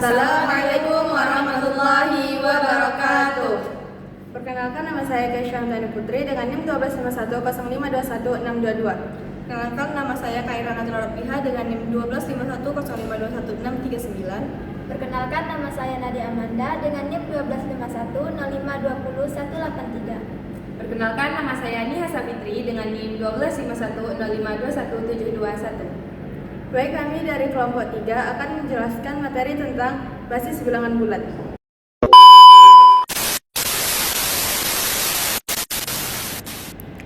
Assalamualaikum warahmatullahi wabarakatuh. Perkenalkan, nama saya Keisha Hamdani Putri dengan NIM 1251052162. Perkenalkan, nama saya Kaira Najla Rofiha dengan NIM 1251052169. Perkenalkan, nama saya Nadia Amanda dengan NIM 125105202183. Perkenalkan, nama saya Niha Sabitri dengan NIM 125105217721. Baik, kami dari kelompok 3 akan menjelaskan materi tentang basis bilangan bulat.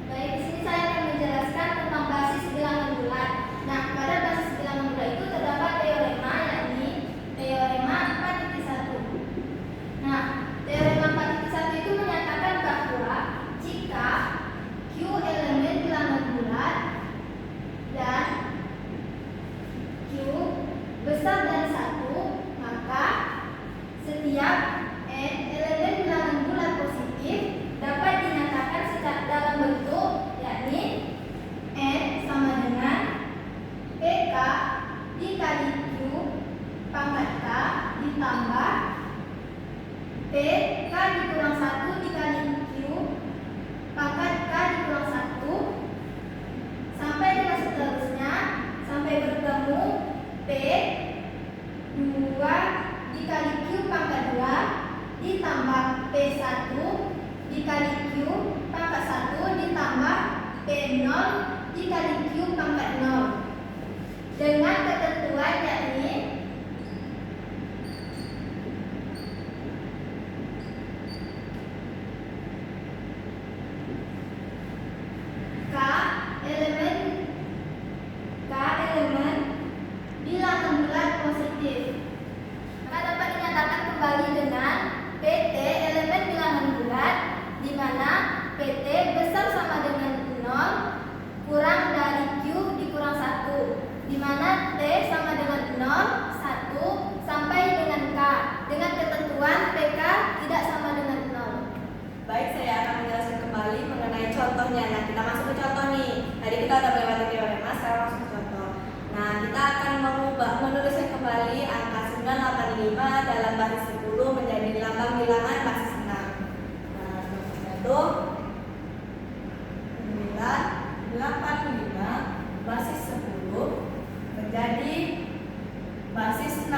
Baik, di sini saya akan menjelaskan tentang basis bilangan bulat. Nah, pada basis bilangan bulat itu terdapat teorema, yakni teorema 4.1. Nah, teorema 4.1 itu menyatakan bahwa jika Q elemen bilangan bulat dan Q besar dari 1, maka setiap N elemen bilangan bulat positif dapat dinyatakan secara dalam bentuk, yakni N sama dengan PK dikali Q pangkat K ditambah PK dikurang 1 dikali Q pangkat K dikurang 1 sampai dengan seterusnya sampai bertemu P 2 dikali Q pangkat 2 ditambah P1 dikali Q pangkat 1 ditambah P0 dikali Q pangkat 0 dengan ketentuan yakni K elemen bilangan bulat positif. Maka dapat dinyatakan kembali dengan PT elemen bilangan bulat, di mana PT besar sama dengan 0 kurang dari Q dikurang 1, di mana T sama dengan 0, 1 sampai dengan K dengan ketentuan PK tidak sama dengan 0. Baik, saya akan menjelaskan kembali mengenai contohnya. Nah, kita masuk ke contoh nih. Tadi kita udah melewati teorema, sekarang masuk ke contoh. Nah, kita akan menuliskan kembali angka 985 dalam basis 10 menjadi lambang bilangan basis 6. Nah, contohnya itu 985 basis 10 menjadi basis 6.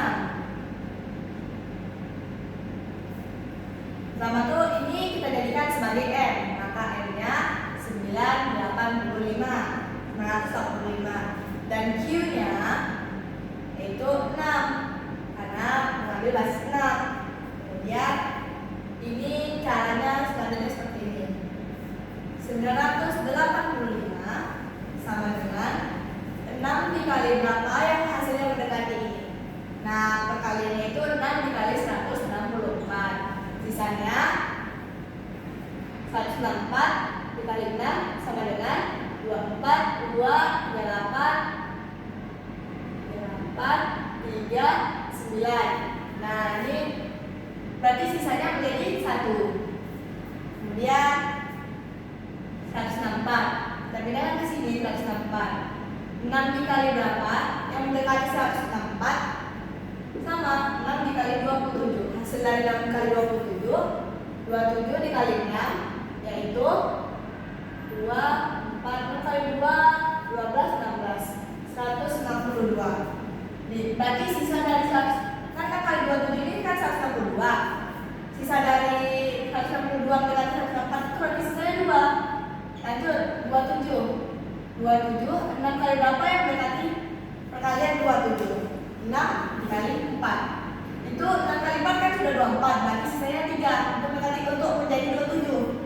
Pertama tuh ini kita jadikan sebagai N, maka N-nya 985 dan Q-nya yaitu 6 karena mengambil basis 6. Kemudian ini caranya selanjutnya seperti ini. 985 sama dengan 6 dikali berapa yang hasilnya mendekati ini. Nah, perkaliannya itu 6 dikali 164. Sisanya 164 dikali 6 sama dengan 24, 2, 38, 3, 9. Nah, ini berarti sisanya menjadi 1. Kemudian 164. Kita pindahan ke sini 164. 6 dikali berapa? Yang mendekati 164 sama 6 dikali 27. Hasil dari 6 dikali 27 dikali 6 yaitu 2, 4 kali 2, 12, 16 162. Berarti sisa dari 100, kan kali 27 ini kan 162. Sisa dari 162 dengan 164 itu berarti sisanya 2. Lanjut, 27 6 kali berapa yang mendekati perkalian 27? 6 dikali 4. Itu 6 kali 4 kan sudah 24, berarti sisanya 3 untuk menjadi 27.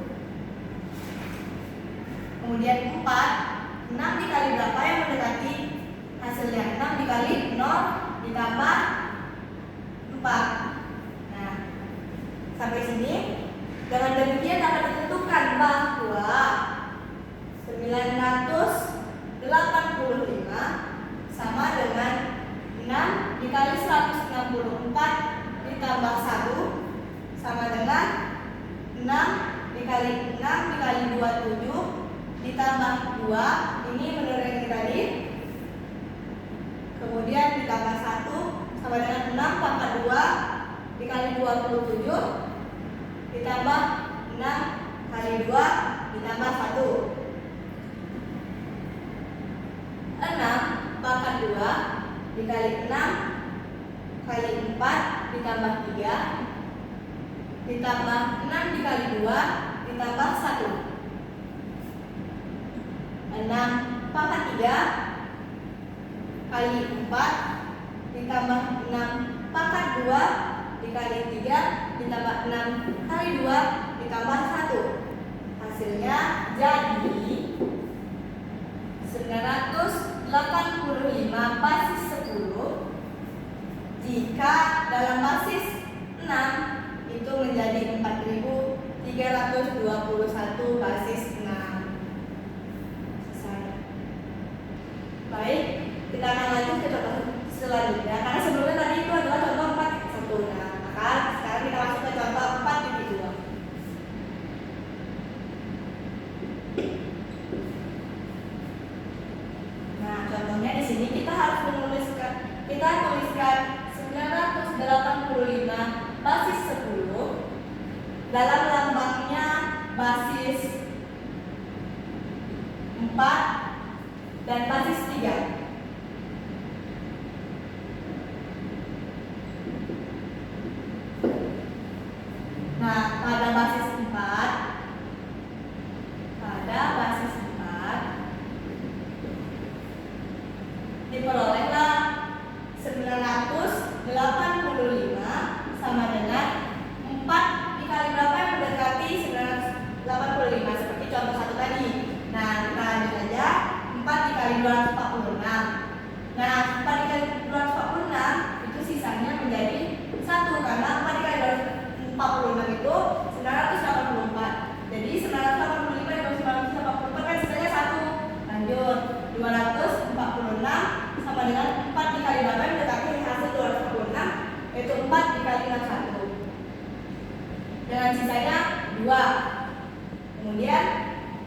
Kemudian 4, 6 dikali berapa yang mendekati hasilnya? 6 dikali 0 ditambah 4. Nah, sampai sini. Dengan demikian dapat ditentukan bahwa 985 sama dengan 6 dikali 164 ditambah 1 sama dengan 6 dikali 6 dikali 27 ditambah 2, ini menurut yang tadi. Kemudian ditambah 1 sama dengan 6 pangkat 2 dikali 27 ditambah 6 kali 2 ditambah 1. 6 pangkat 2 dikali 6 kali 4 ditambah 3 ditambah 6 dikali 2 ditambah 1. 6 pangkat 3 kali 4 ditambah 6 pangkat 2 dikali 3 ditambah 6 kali 2 ditambah 1. Hasilnya jadi 985 basis 10 jika dalam basis 6 itu menjadi 4321 basis 6. Selesai. Baik, kita akan lanjut ke contoh selanjutnya karena sebelumnya tadi itu adalah contoh 4.1. Nah, maka sekarang kita masuk ke contoh 4.2. Nah, contohnya di sini kita tuliskan 985 basis 10 dalam lambangnya basis 4 dan basis 3. Nah, pada basis 4 diperolehlah 985 sama dengan 4 dikali berapa yang mendekati 985 seperti contoh 1 tadi. Nah, kita lanjut aja. 4 dikali 246. Nah, 4 dikali 246 itu sisanya menjadi 1 karena 4 dikali 246 itu 984. Jadi 985 dikali 984 kan sisanya 1. Lanjut, 246 sama dengan 4 dikali berapa yang mendekati hasil 246 yaitu 4 dikali 61 dengan sisanya 2. Kemudian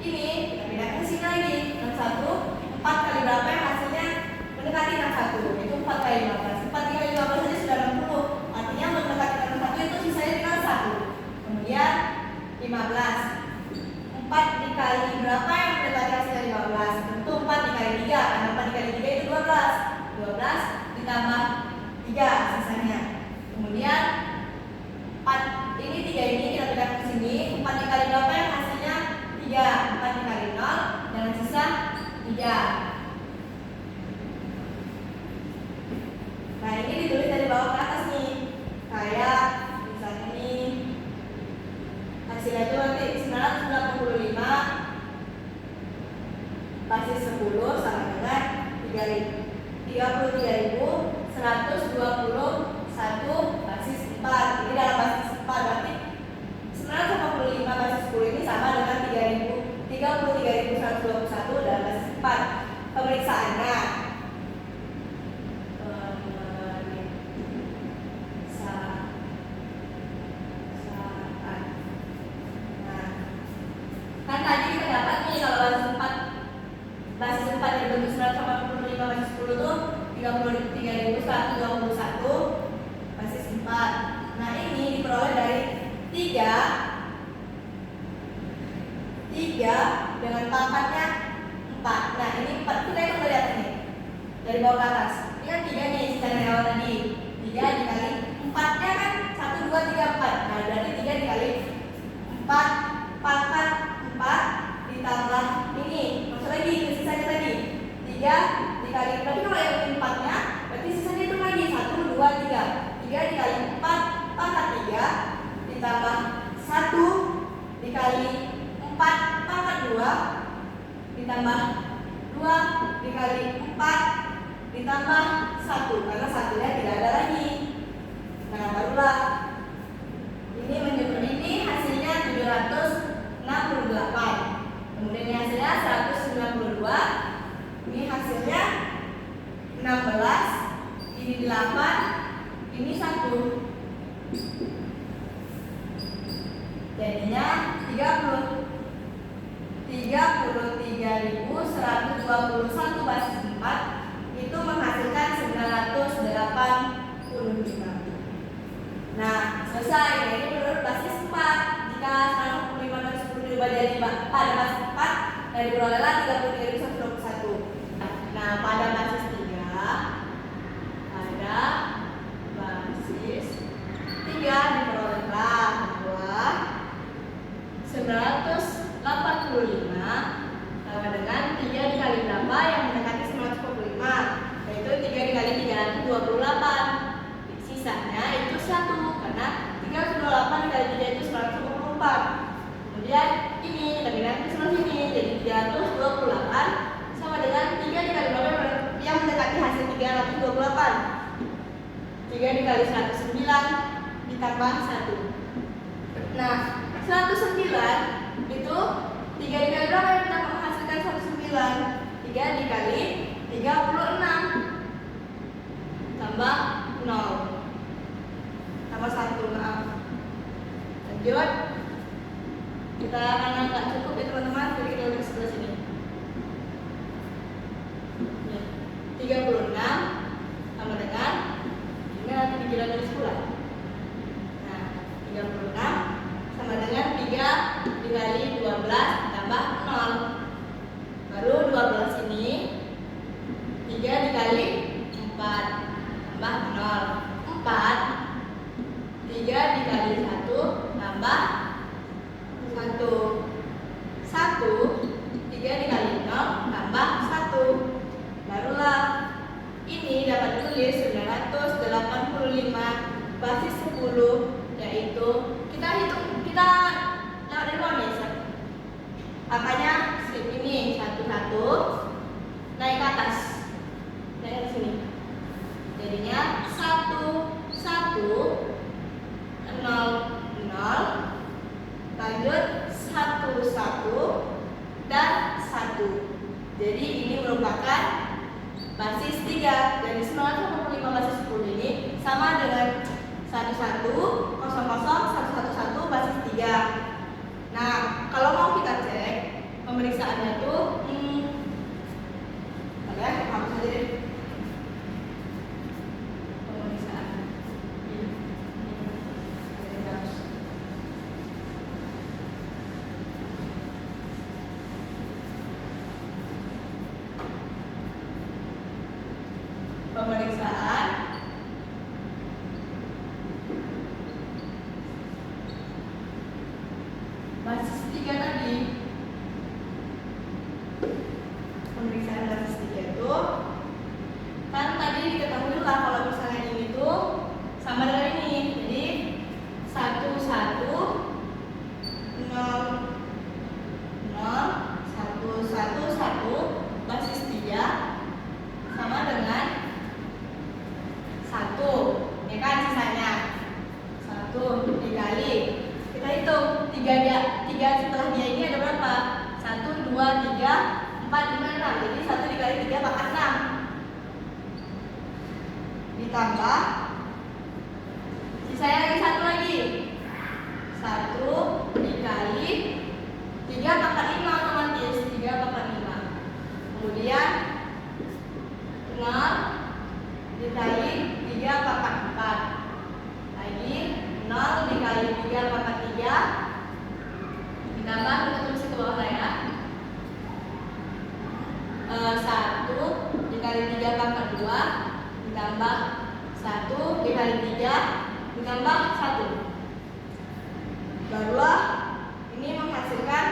ini kita pindahkan ke sini lagi 61 4 kali berapa yang hasilnya mendekati 61 yaitu 4 kali 15. 4 dikali 15 saja sudah 60, artinya mendekati 61 itu sisanya tinggal 1. Kemudian 15 4 dikali berapa yang mendekati hasilnya 15? Tentu 4 dikali 3 karena 4 dikali 3 itu 12 ditambah 3 sisanya. Kemudian 4 ini 3 ini kita pindahkan ke sini. 4 dikali berapa yang hasilnya 3? 4 dikali 0 dengan sisa 3. Nah, ini ditulis dari bawah ke atas nih. Kayak misalnya nih hasilnya itu nanti 985 basis 10 sama dengan 33.121 basis 4. Ini dalam basis 4 berarti 985 basis 10 ini sama dengan 33.121 dalam basis 4. Pemeriksaannya kan tadi kita dapat nih kalau basis 4 yang bentuk 985 basis 10 itu 33.121 basis 4. Nah, ini diperoleh dari 3 dengan pangkatnya 4. Nah, ini 4 kita hitung dari atas nih, dari bawah ke atas. Ini kan 3 nih sisa dari awal tadi. 3 dikali 4 nya kan 1, 2, 3, 4. Nah, berarti 3 dikali 4 pangkat 4 ditambah ini, maksud lagi sisanya tadi 3 dikali, berarti kalau yang 4 nya berarti sisanya itu lagi 1, 2, 3. 3 dikali 4 pangkat 3 ditambah 1 dikali 4 pangkat 2 ditambah 2 dikali 4 ditambah 1 karena 1-nya tidak ada lagi. Nah, barulah ini menjadi ini hasilnya 768. Kemudian ini hasilnya 192. Ini hasilnya 16. Ini 8. Ini 1. Jadinya 33.121 basis 4 itu menghasilkan 985 basis 1 karena 328 dikali 3 itu 124. Kemudian ini kalian ke sebelah sini, jadi 328 sama dengan 3 dikali berapa yang mendekati hasil 328. 3 dikali 109 ditambah 1. Nah, 109 itu 3 dikali berapa yang dapat menghasilkan 109? 3 dikali 36 tambah 0 tambah 1, maaf. Lanjut. Kita karena nggak cukup ya teman-teman, jadi kita udah sebelah sini. 36 sama dengan ini nanti dikira dari 10. Nah, 36 sama dengan 3 dikali 12 tambah 0. Baru 12 ini 3 dikali 4 tambah 0. 4 3 dikali 1 tambah 1. 3 dikali 0 tambah 1. Barulah ini dapat ditulis 985 basis 10, yaitu kita hitung, kita lewat dari bawah nih. Angkanya slip ini 11 naik ke atas. Naik ke sini. Jadinya 1 1 0 0 lanjut 1 1 dan 1. Jadi ini merupakan basis 3. Jadi 985 basis 10 ini sama dengan 11 00 111 basis 3. Nah, kalau mau kita cek pemeriksaannya tuh kalian hapus aja deh. Pemeriksaan. Pemeriksaan basis 3 tadi. Pemeriksaan basis 3 itu kan tadi diketahui lah kalau misalnya ini tuh sama dengan ini. Jadi 1 1 0 0 1 1 1 basis 3 sama dengan 1, ya kan sisanya 1 dikali, kita hitung 3 setelah dia ini ada berapa? 1 2 3 4 5 6. Jadi 1 dikali 3 maka 6 ditambah sisanya lagi 1 lagi, 1 dikali 3 pangkat 5 otomatis 3 pangkat 5. Kemudian 0 dikali 3 pangkat 4 lagi 0 dikali 3 pangkat 3 ditambah, kita tulis ke bawah lah ya, 1 dikali 3 pangkat 2 ditambah 1 dikali 3 ditambah 1. Barulah ini menghasilkan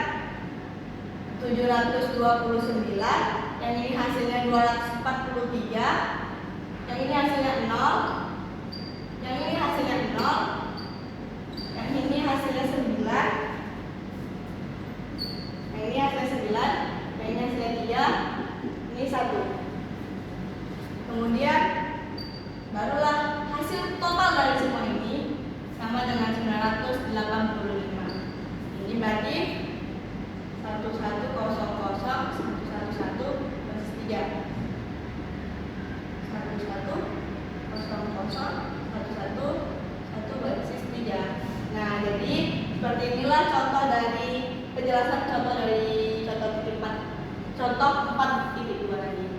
729, yang ini hasilnya 243, yang ini hasilnya 0, yang ini hasilnya 0, yang ini hasilnya 9, yang ini hasilnya 9, yang ini hasilnya 3, ini 1. Kemudian barulah hasil total dari semua ini sama dengan 985. Ini berarti 1100111 basis 3. 1100111 basis 3. Nah, jadi seperti inilah contoh dari penjelasan contoh dari contoh titik 4, contoh 4.2 tadi.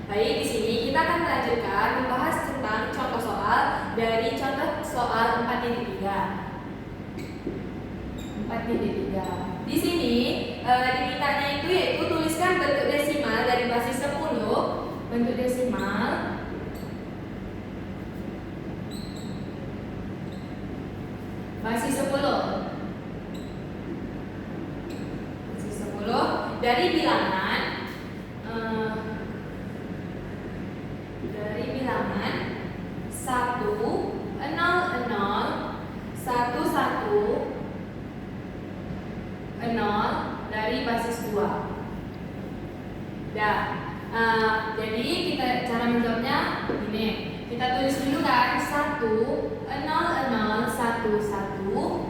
Baik, di sini kita akan melanjutkan membahas tentang contoh soal dari contoh soal 4.3. 4.3. Di sini dimintanya itu yaitu tuliskan bentuk desimal dari basis 10. Bentuk desimal basis 10. Basis 10 dari bilangan dari basis 2. Dah. Jadi kita cara menjawabnya ini. Kita tulis dulu kan 1 0 0 1 1 0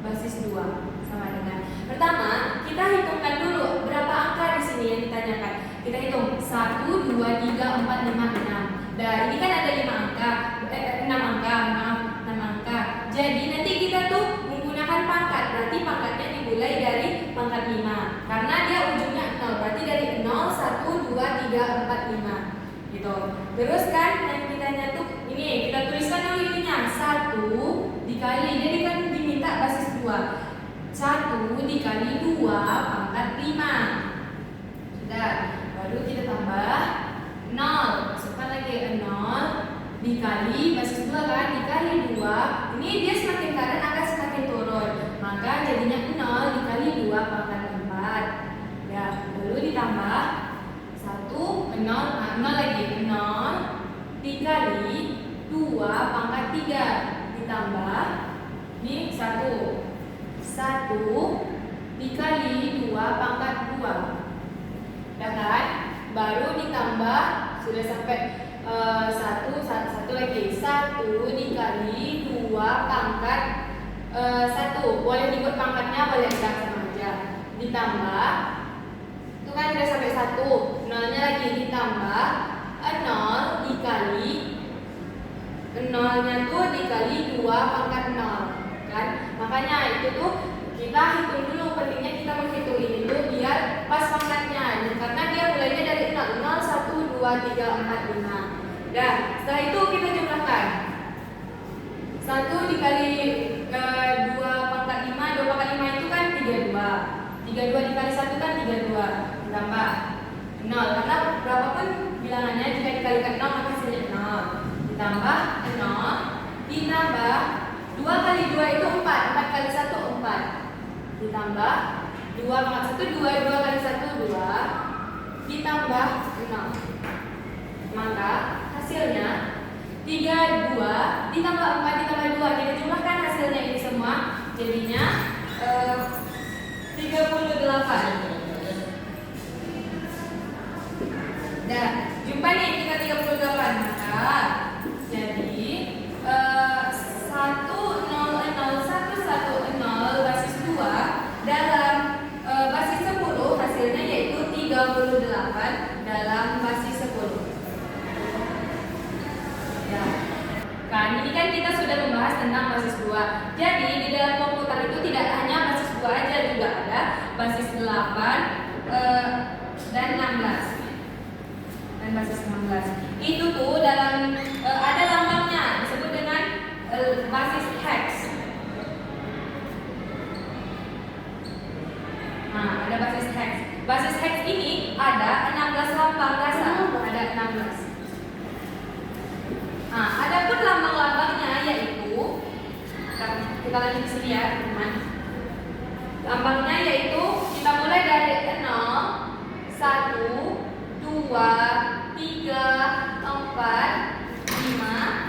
basis 2 sama dengan. Pertama, kita hitungkan dulu berapa angka di sini yang ditanyakan. Kita hitung 1 2 3 4 5 6. Nah, ini kan ada 5 angka, 6 angka, maaf, 6 angka. Jadi nanti kita tuh menggunakan pangkat. Berarti pangkatnya dimulai dari pangkat 5. Karena dia ujungnya 0. Berarti dari 0 1 2 3 4 5. Gitu. Terus kan yang ditanya tuh ini kita tuliskan dulu ininya 1 dikali jadi kan diminta basis 2. 1 dikali 2 pangkat 5. Sudah. Baru kita tambah 0. Masukkan lagi 0 dikali basis 2 kan dikali 2. Ini dia semakin kanan akan semakin turun. Maka jadinya 0 dikali 2 pangkat 4. Ya, lalu ditambah 1 0 lagi 0 dikali 2 pangkat 3 ditambah ini 1 dikali 2 pangkat 2. Ya kan? Baru ditambah sudah sampai 1 lagi 1 dikali 2 pangkat 1. Boleh dibuat pangkatnya boleh tidak sama aja. Ditambah itu kan sudah sampai 1. Nolnya lagi ditambah 0 dikali 0-nya tuh dikali 2 pangkat 0 kan. Makanya itu tuh kita hitung dulu, pentingnya kita menghitung ini tuh biar pas pangkatnya. Karena dia mulainya dari 0 1 2 3 4 5. Dah, setelah itu kita jumlahkan. 1 dikali 2 pangkat 5, 2 pangkat 5 itu kan 32. 32 dikali 1 kan 32. Ditambah 0 karena berapapun bilangannya jika dikalikan 0 maka hasilnya 0. Ditambah 0 ditambah 2 kali 2 itu 4, 4 kali 1 4. Ditambah 2 pangkat 1 2, 2 kali 1 2 ditambah 0. Maka hasilnya 32 ditambah 4 ditambah 2. Kita jumlahkan hasilnya ini semua jadinya 38. Dah, jumpa nih kita 38. Maka jadi 1001110 basis 2 dalam basis 10 hasilnya yaitu 38 dalam basis 10. Ya. Kan ini kan kita sudah membahas tentang basis 2. Jadi di dalam komputer itu tidak hanya basis 2 aja, juga ada basis 8 dan 16. Dan basis 16. Itu tuh dalam ada lambangnya disebut dengan basis hex. Nah, ada basis hex. Basis hex ini ada 16 lambang dasar, ada 16. Nah, ada pun lambang-lambangnya yaitu kita lanjut di sini ya, teman. Lambangnya yaitu kita mulai dari 0 1 2 3 4 5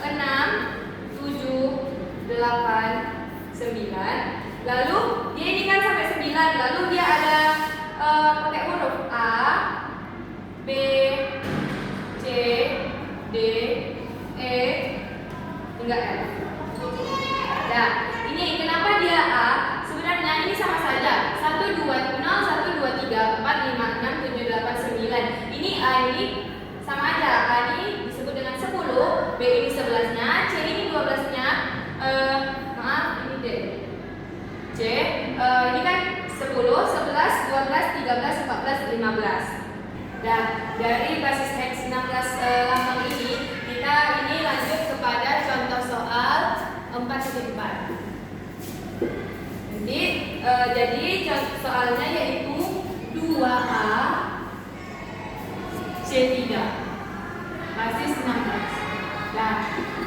6 7 8 9. Lalu dia ini kan sampai 9. Lalu dia ada pakai huruf A, B, C, D, E hingga F. Nah, ini kenapa dia A? Sebenarnya ini sama saja. 1 2 0 1 2 3 4 5 6 7 8 9. Ini A ini sama aja. A ini disebut dengan 10, B ini 11-nya, C ini 12-nya. Maaf, ini D. C ini kan 10, 11, 12, 13, 14, 15. Dan dari basis hex 16 lambang ini kita ini lanjut kepada contoh soal 4.4. Jadi contoh soalnya yaitu 2A C3 basis 16. Nah,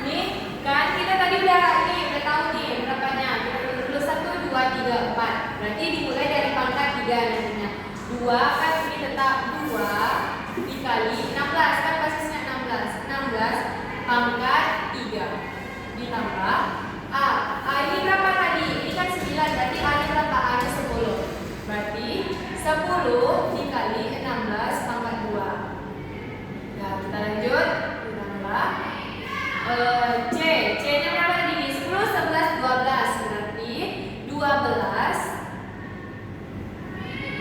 ini kan kita tadi udah tahu nih berapanya. Kita dulu 1 2 3 4. Berarti dimulai dari pangkat 3 nantinya. 2 kan ini tetap 2 dikali 16 kan basisnya 16. 16 16 pangkat 3 ditambah A. Ini berapa tadi? Ini kan 9, berarti A nya berapa? A nya 10. Berarti 10 dikali 16 pangkat 2. Nah, kita lanjut. Ditambah C. C nya berapa tadi? 10, 11, 12. Berarti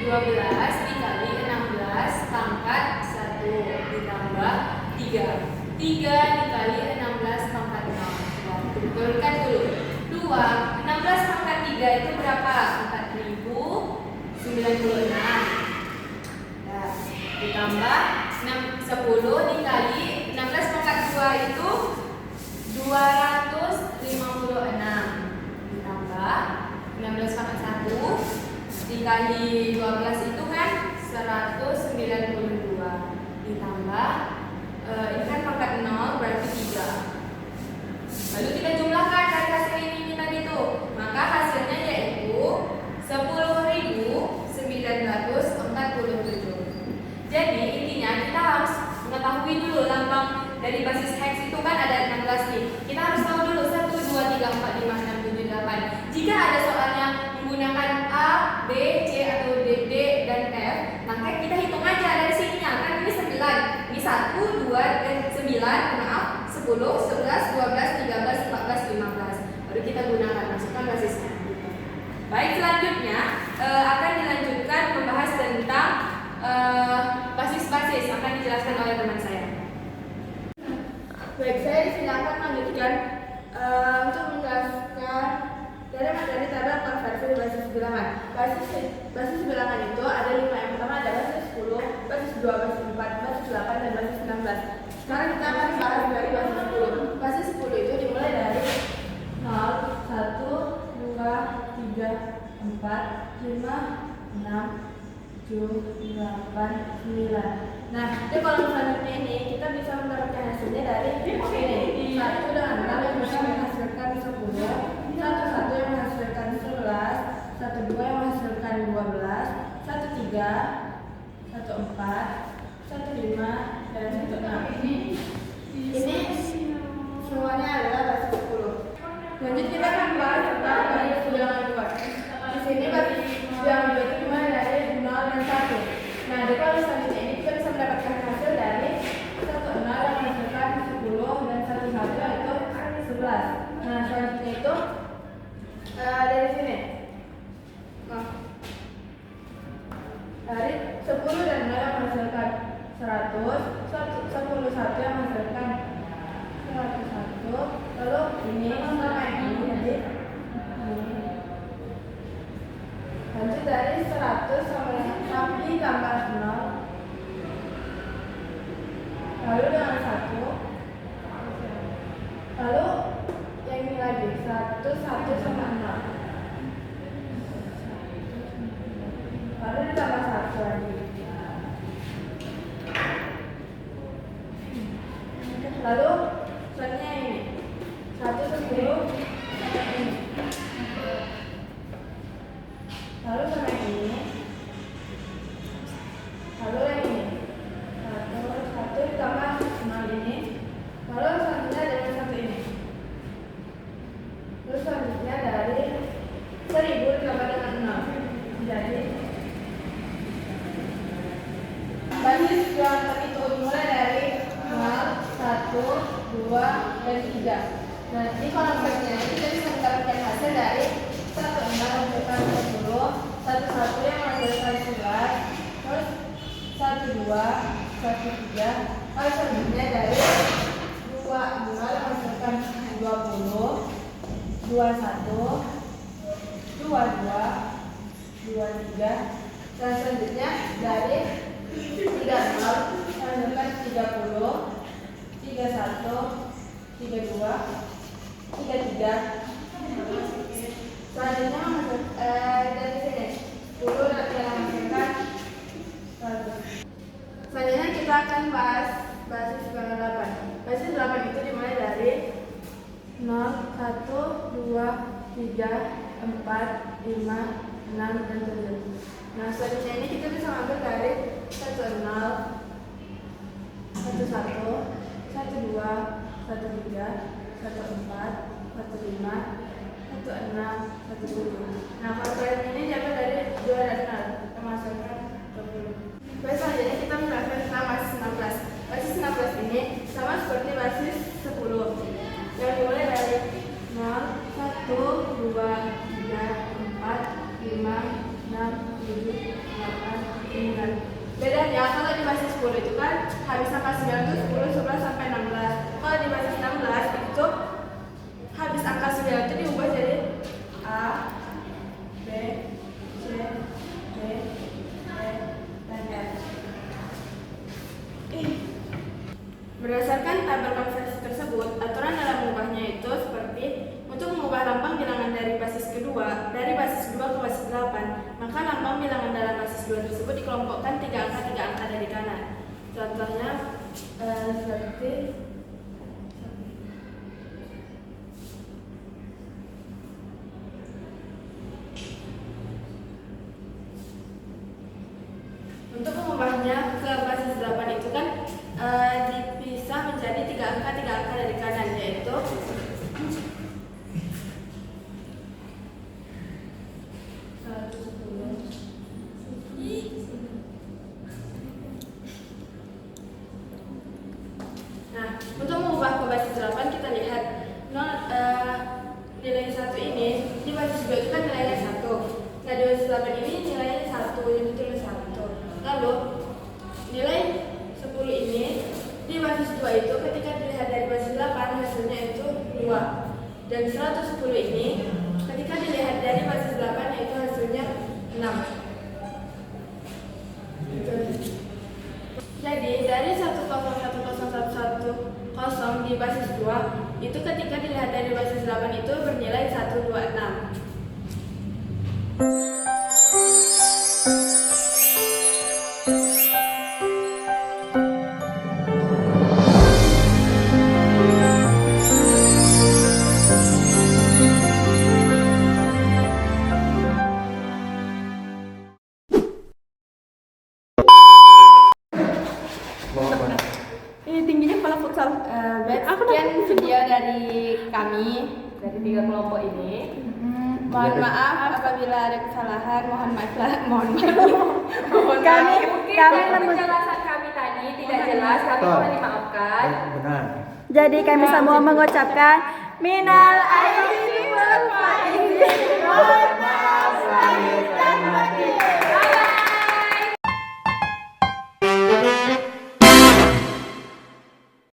12 dikali 16 pangkat 1 ditambah 3. 3 dikali 16 pangkat 0. Nah, turunkan dulu. 16 pangkat 3 itu berapa? 4096. Nah, ditambah 10 dikali 16 pangkat 2 itu 256. Ditambah 16 pangkat 1 dikali 12 itu kan 192. Ditambah ini kan pangkat 0 berarti 3. Lalu kita jumlahkan dari hasil ini tadi tuh. Maka hasilnya yaitu 10.947. Jadi intinya kita harus mengetahui dulu lambang dari basis hex itu kan ada 16 nih. Kita harus tahu dulu 1, 2, 3, 4, 5, 6, 7, 8. Jika ada soalnya menggunakan A, B, C atau D, D dan F, maka kita hitung aja dari sininya. Kan ini 9. Ini 1, 2, dan 9, maaf, 10, 11, 12, 13, 14, 15. Baru kita gunakan, masukkan basisnya. Baik, selanjutnya akan dilanjutkan membahas tentang basis-basis, akan dijelaskan oleh teman saya. Baik, saya silakan lanjutkan untuk menjelaskan dari materi tabel konversi basis bilangan. Basis bilangan itu ada 5. Yang pertama ada basis 10, basis 2, basis 4, basis 8, dan basis 16. Sekarang kita akan bahas dari basis 10. Basis 10 itu dimulai dari 0, 1, 2, 3, 4, 5, 6, 7, 8, 9. Nah, itu kalau selanjutnya ini kita bisa mendapatkan hasilnya dari ini. 1 dengan 6 yang bisa menghasilkan 10, 1 yang menghasilkan 11, 1 2 yang menghasilkan 12, 1 3, 1 4, 1 5, dan 1 6. Ini semuanya adalah basis 10. Lanjut kita akan bahas tentang basis bilangan 2. Di sini basis bilangan 2 itu dimulai dari 0 dan 1. Nah, di kalau selanjutnya ini kita bisa mendapatkan hasil dari 1 0 yang menghasilkan 10 dan 1 1 yaitu 11. Nah, selanjutnya itu dari sini. Nah, dari 10 dan 0 yang menghasilkan 100, 10 1 yang menghasilkan 101, lalu ini sama ini jadi ini. Lanjut dari 100 sampai tambah 0, lalu dengan 1, lalu yang ini lagi 1 sama 0, lalu ditambah 1 lagi, lalu selanjutnya ini 1 10 sama ini, lalu sama ini, lalu yang ini 1 ditambah 0 ini, lalu selanjutnya dengan 1 ini, terus selanjutnya dari 1000 ditambah dengan 0, jadi basis bilangan itu dimulai dari 0, 1, 2, dan 3. Nah, di kolom bagian ini kita bisa mendapatkan hasil dari 1 6 menghasilkan 10, 1 1 yang menghasilkan 11, terus 1 2, 1 3, lalu selanjutnya dari 2 0 yang menghasilkan 20, 21, 22, 23, dan selanjutnya dari 30 menghasilkan 30, 31, 32, 33. Selanjutnya dari sini 10 dan yang menghasilkan 100. Selanjutnya kita akan bahas basis bilangan 8. Basis 8 itu dimulai dari 0, 1, 2, 3, 4, 5, 6, dan 7. Nah, selanjutnya ini kita bisa ambil dari 1 0, 1 1, 1 2, 13, 14, 15, 16, 17. Nah, kalau kalian ini dapat dari 2 dan 0, termasukkan 20. Baik, selanjutnya kita menerapkan tentang basis 16. Basis 16 ini sama seperti basis 10 yang dimulai dari 0, 1, 2, 3, 4, 5, 6, 7, 8, 9. Bedanya kalau di basis 10 itu kan habis angka 9 itu 10, 11 sampai 16. Kalau di basis 16 itu habis angka 9 itu diubah jadi A, B, C, D, E, dan F. Berdasarkan tabel konversi tersebut, aturan dalam mengubahnya itu seperti untuk mengubah lambang bilangan dari basis 2 ke basis 8, maka lambang bilangan dalam basis 2 tersebut dikelompokkan 3 angka dari kanan. Contohnya seperti untuk mengubahnya ke basis 8 itu kan dipisah menjadi 3 angka dari kanan, yaitu nah, untuk mengubah ke basis 8 kita lihat nilai 1 ini di basis 2 itu kan nilainya 1. Nah, di basis 8 ini nilainya 1, jadi tulis 1. Lalu nilai 10 ini di basis 2 itu ketika dilihat dari basis 8 hasilnya itu 2. Dan 110 ini ketika dilihat dari basis 8 yaitu hasilnya 6. Jadi dari 1010110 di basis 2 itu ketika dilihat dari basis 8 itu bernilai 126. Ini tingginya kepala futsal. Sekian video dari kami. Dari 3 kelompok ini. Mohon maaf apabila ada kesalahan. Mohon maaf. Penjelasan kami tadi tidak jelas, kami mohon dimaafkan. Benar. Jadi kami semua mengucapkan minal aidin wal faizin. Mohon maaf lahir